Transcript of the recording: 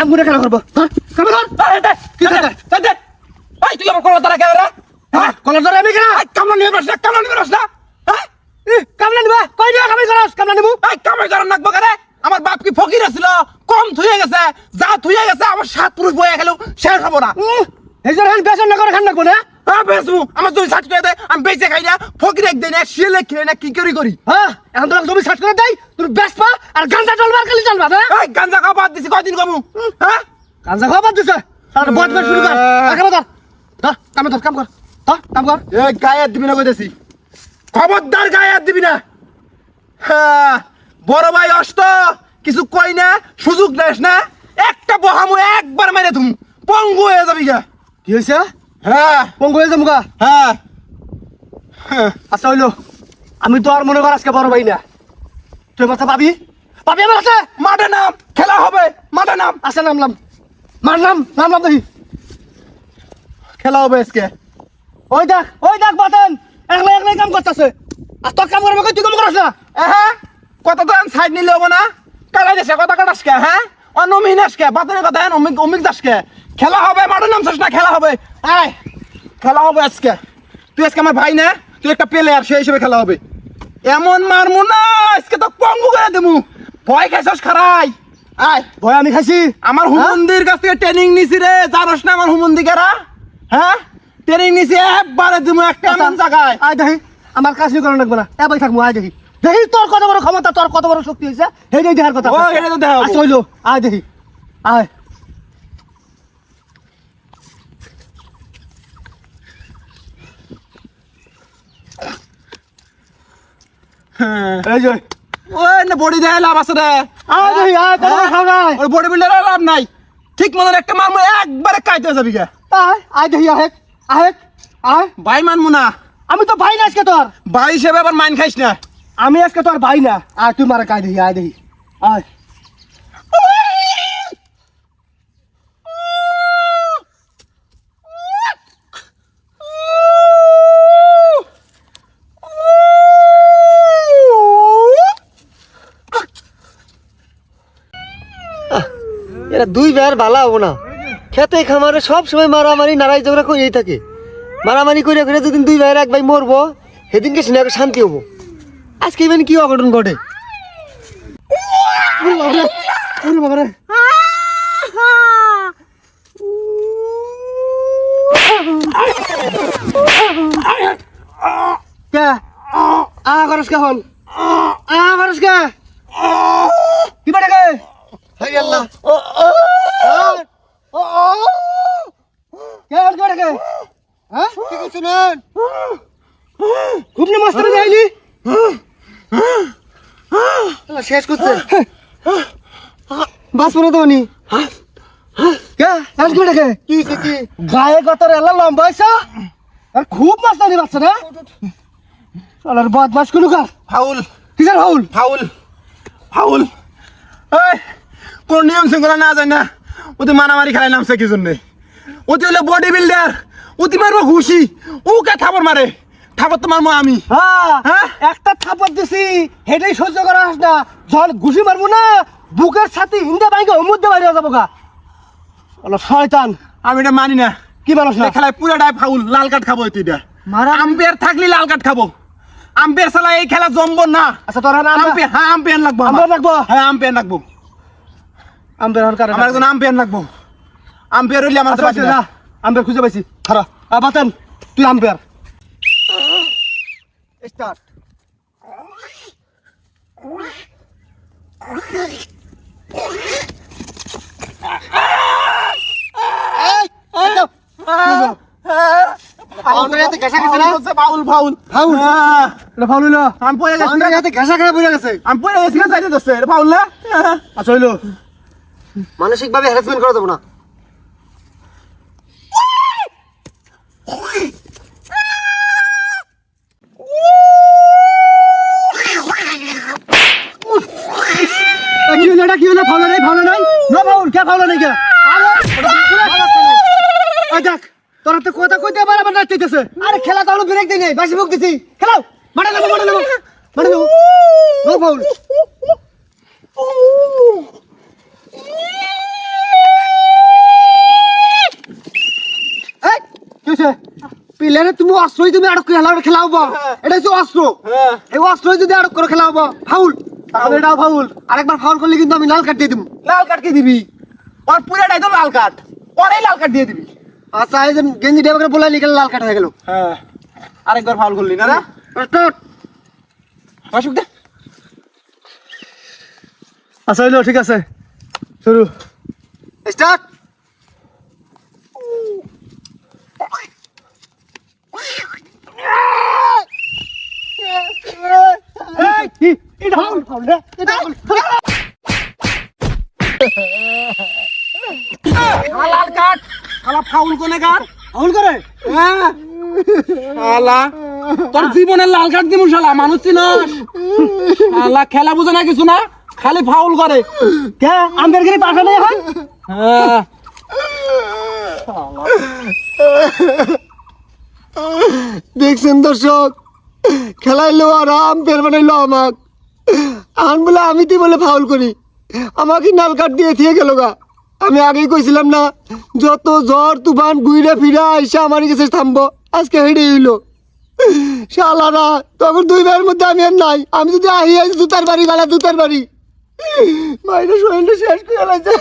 কাম করে খেলা করবো কাম কর কি তুই আমার কলার দ্বারা খেলা কলার দ্বারা আমি খেলা কামলা নিয়ে বস না কামলা নিবা কই দিয়া কামাই করস কামলা নিবু কামাই করার নাকবো কেন আমার বাপ কি ফকির ছিল কম থুয়ে গেছে যা থুয়ে গেছে আমার 7 পুরুষ বয়ে গেল শেষ হবো না এই যে বেচন না করে খান নাকবো না বেচবো আমার জমি সার্চ করে দেয় আমি বেচে খাই না ফকির একদিন না শিলে খেয়ে না কি করি এখন তোর জমি সার্চ করে দেয় তুই বেচবা আর গাঞ্জা চলবার খালি চলবা গাঞ্জা খাওয়া বাদ দিছি কয়দিন কমু গাঞ্জা খাওয়া বাদ দিছে আর বদমাশ শুরু কর কাম কর এই গায়ে হাত দিবি না কইতেছি খবরদার গায়ে হাত দিবি না বড় ভাই অষ্ট কিছু কই না সুযোগ দেস না একটা বহামু একবার মেরে তুমি পঙ্গু হয়ে যাবি গা কি হইছে পঙ্গু হয়ে যাবো গা আচ্ছা হইলো আমি তো আর মনে কর আজকে বড় ভাই না তুই মাথা পাবি আমার আছে মাঠে নাম খেলা হবে মাঠে নাম আচ্ছা নামলাম নামলাম দেখি খেলা হবে আজকে ওই দেখ বাতন একলাই কাম করতেছে আর তোর কাম করবে তুই কাম করিস না কত তো সাইড নিলে হবো না কালাই দেশে কথা কাটাস কে অনমিনাস কে বাতনের কথা অমিক দাস কে খেলা হবে মাঠের নাম চাস না খেলা হবে খেলা হবে আজকে তুই আজকে আমার ভাই না তুই একটা প্লেয়ার সেই হিসেবে খেলা হবে এমন মারমু না আজকে তো পঙ্গু করে দেবো ভয় খাইছস খারাই ভয় আমি খাইছি আমার হুমন্দির কাছ থেকে ট্রেনিং নিছি রে জানোস না আমার হুমন্দিকেরা ট্রেনিং নিছি একবারে দেবো একটা এমন জায়গায় দেখি আমার কাজ করা লাগবে না এবার থাকবো দেখি তোর কত বড় ক্ষমতা তোর কত বড় শক্তি হয়েছে হেঁটেই দেখার কথা হইলো দেখি বডি দেয় লাভ আছে রে বডি বিল্ডার লাভ নাই ঠিক মতন একটা মারমু একবারে কাইতে যাবি গে দেখি ভাই মানমু না আমি তো ভাই না আজকে তোর ভাই হিসেবে আবার মাইন খাইস না আমি আজকে তোর ভাই না তুই মারা কাই দেখি দেখি এরা দুই ভাইয়ের ভালো হবো না খেতে খামারে সব সময় মারামারি নারাই ঝগড়া করেই থাকে মারামারি করে দুদিন দুই ভাইয়ের এক ভাই মরবো সেদিনকে সিনেমা শান্তি হবো আজকে মানে কি অঘটন ঘটে খুব না মাস্টার যাইলি শেষ করছে বাস মনে তো নি গায়ে কত এলা লম্বা আর খুব মাস্টারি বাচ্চা না আর বদমাস কোনো কার ফাউল কিসের ফাউল কোন নিয়ম শৃঙ্খলা না যায় না ওতে মারামারি খেলায় নামছে কি জন্যে ওতে হলো বডি বিল্ডার ওতে মারবো ঘুষি কে থাপর মারে থাপর তো মারবো আমি একটা থাপর দিছি হেঁটেই সহ্য করা হাস না যখন ঘুষি মারবো না বুকের সাথে হিন্দা বাইকে মধ্যে বাইরে যাবো গা শয়তান আমি এটা মানি না কি মানুষ না খেলায় পুরাটাই ফাউল লাল কার্ড খাবো এটা আম্পায়ার থাকলে লাল কার্ড খাবো আম্পায়ার ছাড়া এই খেলা জমবো না আচ্ছা তোর আম্পায়ার লাগবো আম্পায়ার লাগবো আমার একজন আম্পায়ার লাগবো আম্পায়ার হইলে আমার আম্পায়ার খুঁজে পাইছি খারাপ বাতেন তুই আম্পায়ার স্টার্ট মানসিক ভাবে হ্যারাসমেন্ট করা যাবো না কি হলো ফাউল নাই নো ফাউল কে ফাউল নাই কে দেখ তোরা তো কথা কইতে আবার নাচতেছে আরে খেলা তো হলো ব্রেক দিই নাই বাসি মুখ দিছি খেলাও মাঠে নামো নো ফাউল এখানে তুমি অস্ত্রই তুমি আটক করে খেলা হবো, এটা হচ্ছে অস্ত্র। এই অস্ত্রই যদি আটক করে খেলা হবো ফাউল, তাহলে এটাও ফাউল। আরেকবার ফাউল করলে কিন্তু আমি লাল কার্ড দিয়ে দেবো। লাল কার্ড কি দিবি? ওর পুরাটাই তো লাল কার্ড, ওরাই লাল কার্ড দিয়ে দিবি। আচ্ছা এই যে গেঞ্জি ডেবাকে বলে লিখে লাল কার্ড হয়ে গেল। হ্যাঁ, আরেকবার ফাউল করলি না? অসুখ দে। আচ্ছা হইলো, ঠিক আছে, শুরু। স্টার্ট। এটা ফাউল, ফাউল রে, এটা ফাউল। লাল কার্ড, শালা ফাউল কোনে কার? ফাউল করে? হ্যাঁ। শালা তোর জীবনের লাল কার্ড দিমু শালা, মানুষ চিনস? শালা খেলা বুঝে না কিছু না, খালি ফাউল করে। কে আমাদের গিরি পাঠা নেই এখন? হ্যাঁ। দেখছেন দর্শক, খেলাইলো আর আম্পায়ার বানাইলো আমাক। আন বলে আমি তুই বলে ফাউল করি, আমাকে নাল কার্ড দিয়ে থিয়ে গেল গা। আমি আগেই কইছিলাম না, যত ঝড় তুফান ঘুরে ফিরা এসে আমার কাছে থামবো, আজকে হেঁটে হইলো। শালারা তখন দুই ভাইয়ের মধ্যে আমি আর নাই, আমি যদি আহি আছি জুতার বাড়ি গালা জুতার বাড়ি, মাইনে শরীরটা শেষ করে লাগছে।